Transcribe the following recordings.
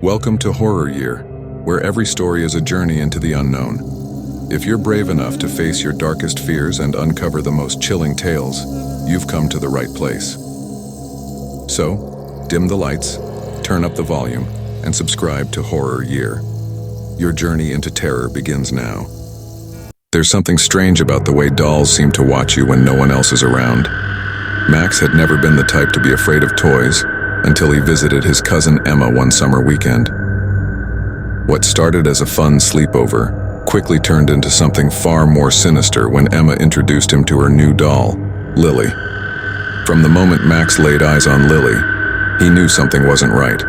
Welcome to Horror Year, where every story is a journey into the unknown. If you're brave enough to face your darkest fears and uncover the most chilling tales, you've come to the right place. So, dim the lights, turn up the volume, and subscribe to Horror Year. Your journey into terror begins now. There's something strange about the way dolls seem to watch you when no one else is around. Max had never been the type to be afraid of toys until he visited his cousin Emma one summer weekend. What started as a fun sleepover quickly turned into something far more sinister when Emma introduced him to her new doll, Lily. From the moment Max laid eyes on Lily, he knew something wasn't right.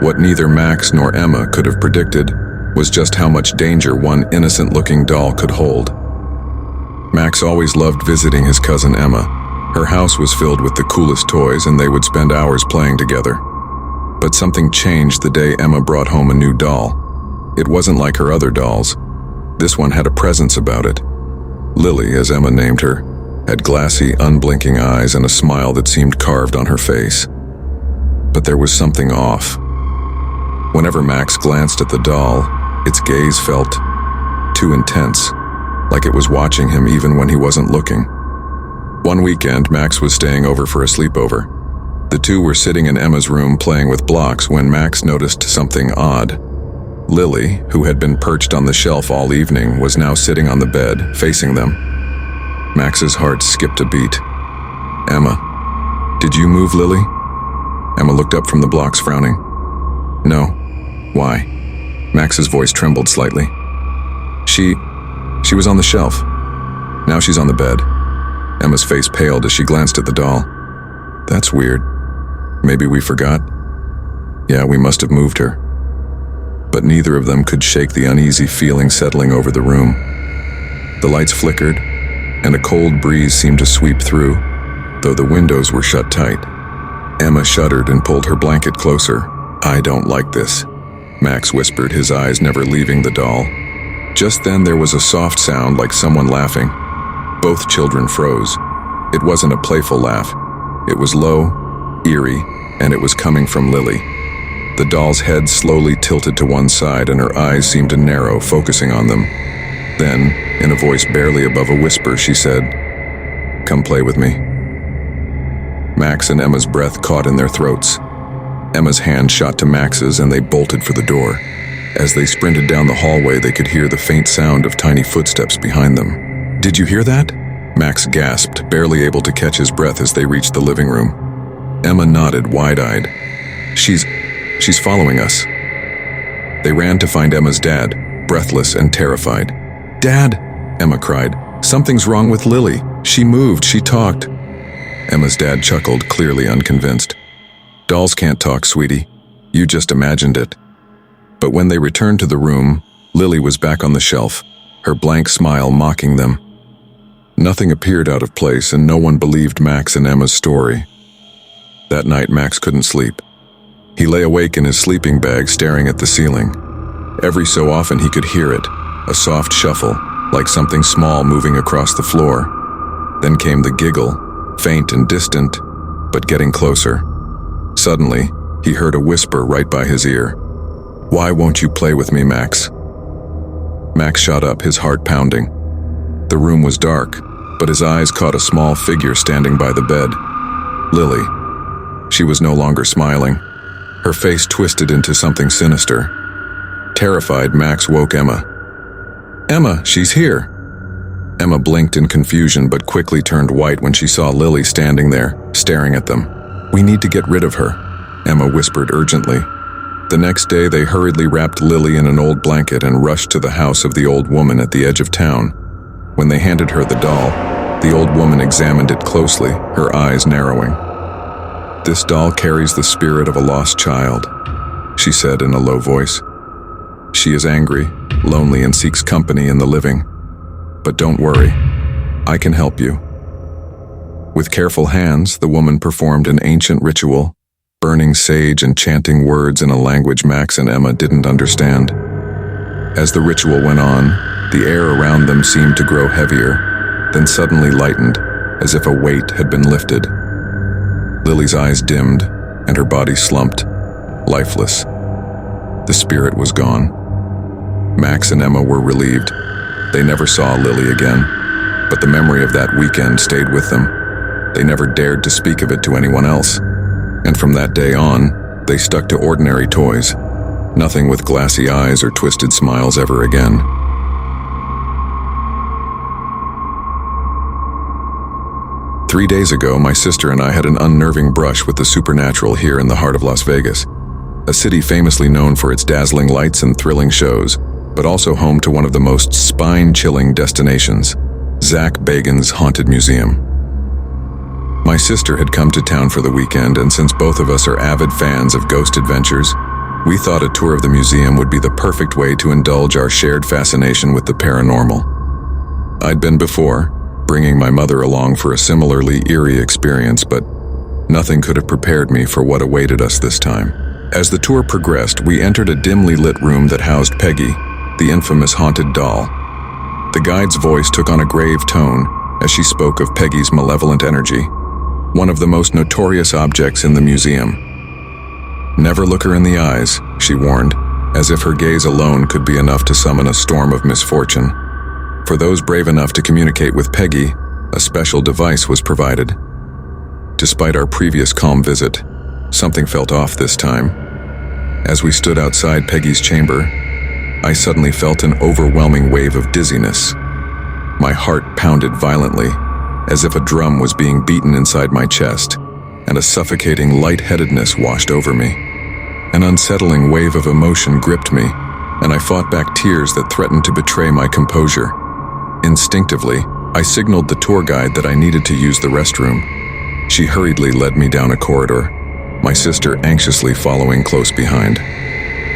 What neither Max nor Emma could have predicted was just how much danger one innocent-looking doll could hold. Max always loved visiting his cousin Emma. Her house was filled with the coolest toys and they would spend hours playing together. But something changed the day Emma brought home a new doll. It wasn't like her other dolls. This one had a presence about it. Lily, as Emma named her, had glassy, unblinking eyes and a smile that seemed carved on her face. But there was something off. Whenever Max glanced at the doll, its gaze felt too intense, like it was watching him even when he wasn't looking. One weekend, Max was staying over for a sleepover. The two were sitting in Emma's room playing with blocks when Max noticed something odd. Lily, who had been perched on the shelf all evening, was now sitting on the bed, facing them. Max's heart skipped a beat. "Emma, did you move Lily?" Emma looked up from the blocks, frowning. "No. Why?" Max's voice trembled slightly. She was on the shelf. Now she's on the bed." Emma's face paled as she glanced at the doll. "That's weird. Maybe we forgot?" "Yeah, we must have moved her." But neither of them could shake the uneasy feeling settling over the room. The lights flickered, and a cold breeze seemed to sweep through, though the windows were shut tight. Emma shuddered and pulled her blanket closer. "I don't like this," Max whispered, his eyes never leaving the doll. Just then there was a soft sound like someone laughing. Both children froze. It wasn't a playful laugh. It was low, eerie, and it was coming from Lily. The doll's head slowly tilted to one side and her eyes seemed to narrow, focusing on them. Then, in a voice barely above a whisper, she said, "Come play with me." Max and Emma's breath caught in their throats. Emma's hand shot to Max's and they bolted for the door. As they sprinted down the hallway, they could hear the faint sound of tiny footsteps behind them. "Did you hear that?" Max gasped, barely able to catch his breath as they reached the living room. Emma nodded, wide-eyed. She's following us." They ran to find Emma's dad, breathless and terrified. "Dad!" Emma cried. "Something's wrong with Lily. She moved, she talked." Emma's dad chuckled, clearly unconvinced. "Dolls can't talk, sweetie. You just imagined it." But when they returned to the room, Lily was back on the shelf, her blank smile mocking them. Nothing appeared out of place and no one believed Max and Emma's story. That night, Max couldn't sleep. He lay awake in his sleeping bag staring at the ceiling. Every so often he could hear it, a soft shuffle, like something small moving across the floor. Then came the giggle, faint and distant, but getting closer. Suddenly, he heard a whisper right by his ear. "Why won't you play with me, Max?" Max shot up, his heart pounding. The room was dark, but his eyes caught a small figure standing by the bed. Lily. She was no longer smiling. Her face twisted into something sinister. Terrified, Max woke Emma. "Emma, she's here!" Emma blinked in confusion but quickly turned white when she saw Lily standing there, staring at them. "We need to get rid of her," Emma whispered urgently. The next day, they hurriedly wrapped Lily in an old blanket and rushed to the house of the old woman at the edge of town. When they handed her the doll, the old woman examined it closely, her eyes narrowing. "This doll carries the spirit of a lost child," she said in a low voice. "She is angry, lonely, and seeks company in the living. But don't worry, I can help you." With careful hands, the woman performed an ancient ritual, burning sage and chanting words in a language Max and Emma didn't understand. As the ritual went on, the air around them seemed to grow heavier, then suddenly lightened, as if a weight had been lifted. Lily's eyes dimmed, and her body slumped, lifeless. The spirit was gone. Max and Emma were relieved. They never saw Lily again, but the memory of that weekend stayed with them. They never dared to speak of it to anyone else. And from that day on, they stuck to ordinary toys. Nothing with glassy eyes or twisted smiles ever again. Three days ago, my sister and I had an unnerving brush with the supernatural here in the heart of Las Vegas, a city famously known for its dazzling lights and thrilling shows, but also home to one of the most spine-chilling destinations, Zach Bagans' Haunted Museum. My sister had come to town for the weekend, and since both of us are avid fans of ghost adventures, we thought a tour of the museum would be the perfect way to indulge our shared fascination with the paranormal. I'd been before, bringing my mother along for a similarly eerie experience, but nothing could have prepared me for what awaited us this time. As the tour progressed, we entered a dimly lit room that housed Peggy, the infamous haunted doll. The guide's voice took on a grave tone as she spoke of Peggy's malevolent energy, one of the most notorious objects in the museum. "Never look her in the eyes," she warned, as if her gaze alone could be enough to summon a storm of misfortune. For those brave enough to communicate with Peggy, a special device was provided. Despite our previous calm visit, something felt off this time. As we stood outside Peggy's chamber, I suddenly felt an overwhelming wave of dizziness. My heart pounded violently, as if a drum was being beaten inside my chest, and a suffocating lightheadedness washed over me. An unsettling wave of emotion gripped me, and I fought back tears that threatened to betray my composure. Instinctively, I signaled the tour guide that I needed to use the restroom. She hurriedly led me down a corridor, my sister anxiously following close behind.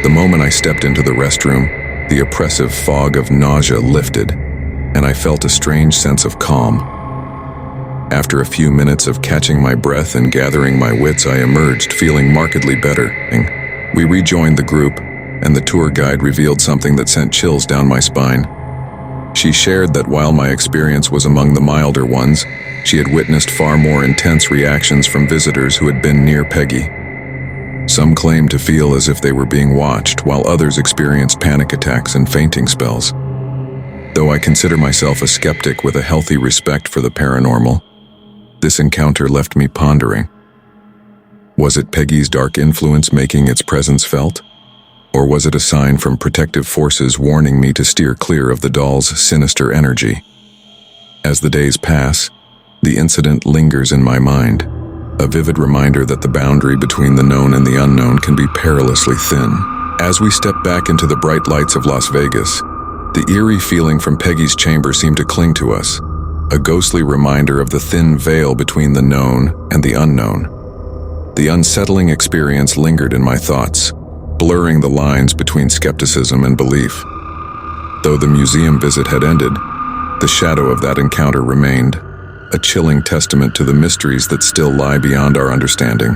The moment I stepped into the restroom, the oppressive fog of nausea lifted, and I felt a strange sense of calm. After a few minutes of catching my breath and gathering my wits, I emerged feeling markedly better. We rejoined the group, and the tour guide revealed something that sent chills down my spine. She shared that while my experience was among the milder ones, she had witnessed far more intense reactions from visitors who had been near Peggy. Some claimed to feel as if they were being watched, while others experienced panic attacks and fainting spells. Though I consider myself a skeptic with a healthy respect for the paranormal, this encounter left me pondering. Was it Peggy's dark influence making its presence felt? Or was it a sign from protective forces warning me to steer clear of the doll's sinister energy? As the days pass, the incident lingers in my mind, a vivid reminder that the boundary between the known and the unknown can be perilously thin. As we step back into the bright lights of Las Vegas, the eerie feeling from Peggy's chamber seemed to cling to us, a ghostly reminder of the thin veil between the known and the unknown. The unsettling experience lingered in my thoughts, blurring the lines between skepticism and belief. Though the museum visit had ended, the shadow of that encounter remained, a chilling testament to the mysteries that still lie beyond our understanding.